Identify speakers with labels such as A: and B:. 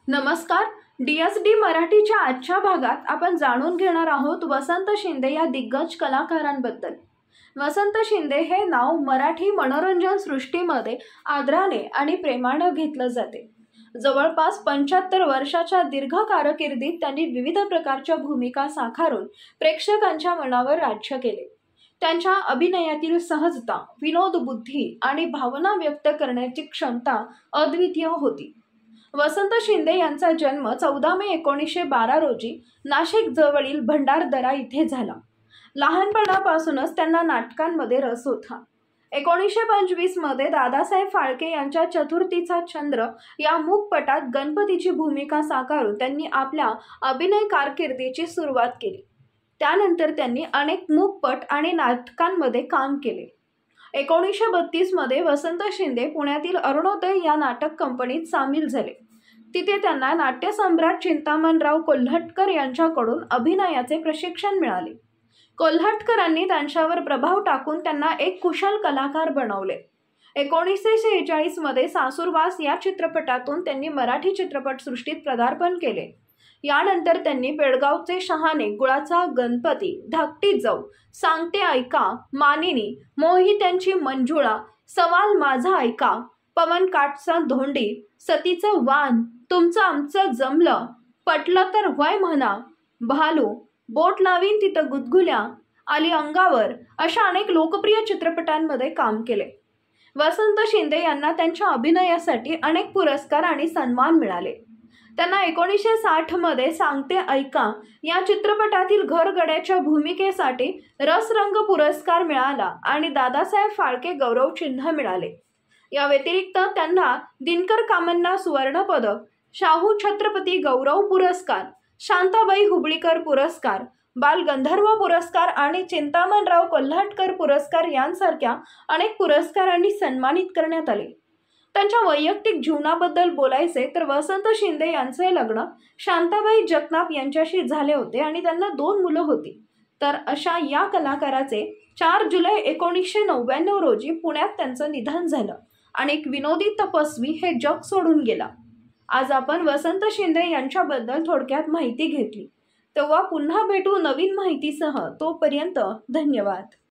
A: नमस्कार. DSD मराठीच्या आजच्या भागात आपण जाणून घेणार आहोत वसंत शिंदे या दिग्गज कलाकारांबद्दल. वसंत शिंदे हे नाव मराठी मनोरंजन सृष्टीमध्ये आदराने आणि प्रेमाने घेतलं जाते. जवळपास 75 वर्षाच्या दीर्घ कारकिर्दीत त्यांनी विविध प्रकारच्या भूमिका साकारून प्रेक्षकांच्या मनावर राज्य केले. त्यांच्या अभिनयातील सहजता, विनोदबुद्धी आणि भावना व्यक्त करण्याची क्षमता अद्वितीय होती. वसंत शिंदे यांचा जन्म 14 मे 1912 रोजी नाशिक जवळील भंडारदरा इथे झाला. लहानपणापासूनच त्यांना नाटकांमध्ये रस होता. 1925 मध्ये दादासाहेब फाळके यांच्या चतुर्थीचा चंद्र या मूकपटात गणपतीची भूमिका साकारून त्यांनी आपल्या अभिनय कारकिर्दीची सुरुवात केली. त्यानंतर त्यांनी अनेक मूकपट आणि नाटकांमध्ये काम केले. 1932 मध्ये वसंत शिंदे पुण्यातील अरुणोदय या नाटक कंपनीत सामील झाले. तिथे त्यांना नाट्यसम्राट चिंतामणराव कोल्हटकर यांच्याकडून अभिनयाचे प्रशिक्षण मिळाले. कोल्हटकरांनी त्यांच्यावर प्रभाव टाकून त्यांना एक कुशल कलाकार बनवले. 1946 मध्ये सासूरवास या चित्रपटातून त्यांनी मराठी चित्रपटसृष्टीत पदार्पण केले. यानंतर त्यांनी बेळगावचे शहाणे, गुळाचा गणपती, धाकटी जाऊ, सांगते ऐका, मानिनी, मोहित्यांची मंजुळा, सवाल माझा ऐका, पवन काटचा धोंडी, सतीचं वान, तुमचं आमचं जमलं, पटलं तर वय म्हणा, भालू, बोट लावीन तिथं गुदगुल्या, आली अंगावर अशा अनेक लोकप्रिय चित्रपटांमध्ये काम केले. वसंत शिंदे यांना त्यांच्या अभिनयासाठी अनेक पुरस्कार आणि सन्मान मिळाले. त्यांना 1960 मध्ये सांगते ऐका या चित्रपटातील घरगड्याच्या भूमिकेसाठी रसरंग पुरस्कार मिळाला आणि दादासाहेब फाळके गौरव चिन्ह मिळाले. या व्यतिरिक्त त्यांना दिनकर कामन्ना सुवर्ण पदक, शाहू छत्रपती गौरव पुरस्कार, शांताबाई हुबळीकर पुरस्कार, बाल गंधर्व पुरस्कार आणि चिंतामणराव कोल्हटकर पुरस्कार यांसारख्या अनेक पुरस्कारांनी सन्मानित करण्यात आले. त्यांच्या वैयक्तिक जीवनाबद्दल बोलायचे तर वसंत शिंदे यांचे लग्न शांताबाई जगताप यांच्याशी झाले होते आणि त्यांना 2 मुलं होती. तर अशा या कलाकाराचे 4 जुलै 1999 रोजी पुण्यात त्यांचं निधन झालं आणि एक विनोदी तपस्वी हे जग सोडून गेला. आज आपण वसंत शिंदे यांच्याबद्दल थोडक्यात माहिती घेतली. तेव्हा पुन्हा भेटू नवीन माहितीसह. तोपर्यंत धन्यवाद.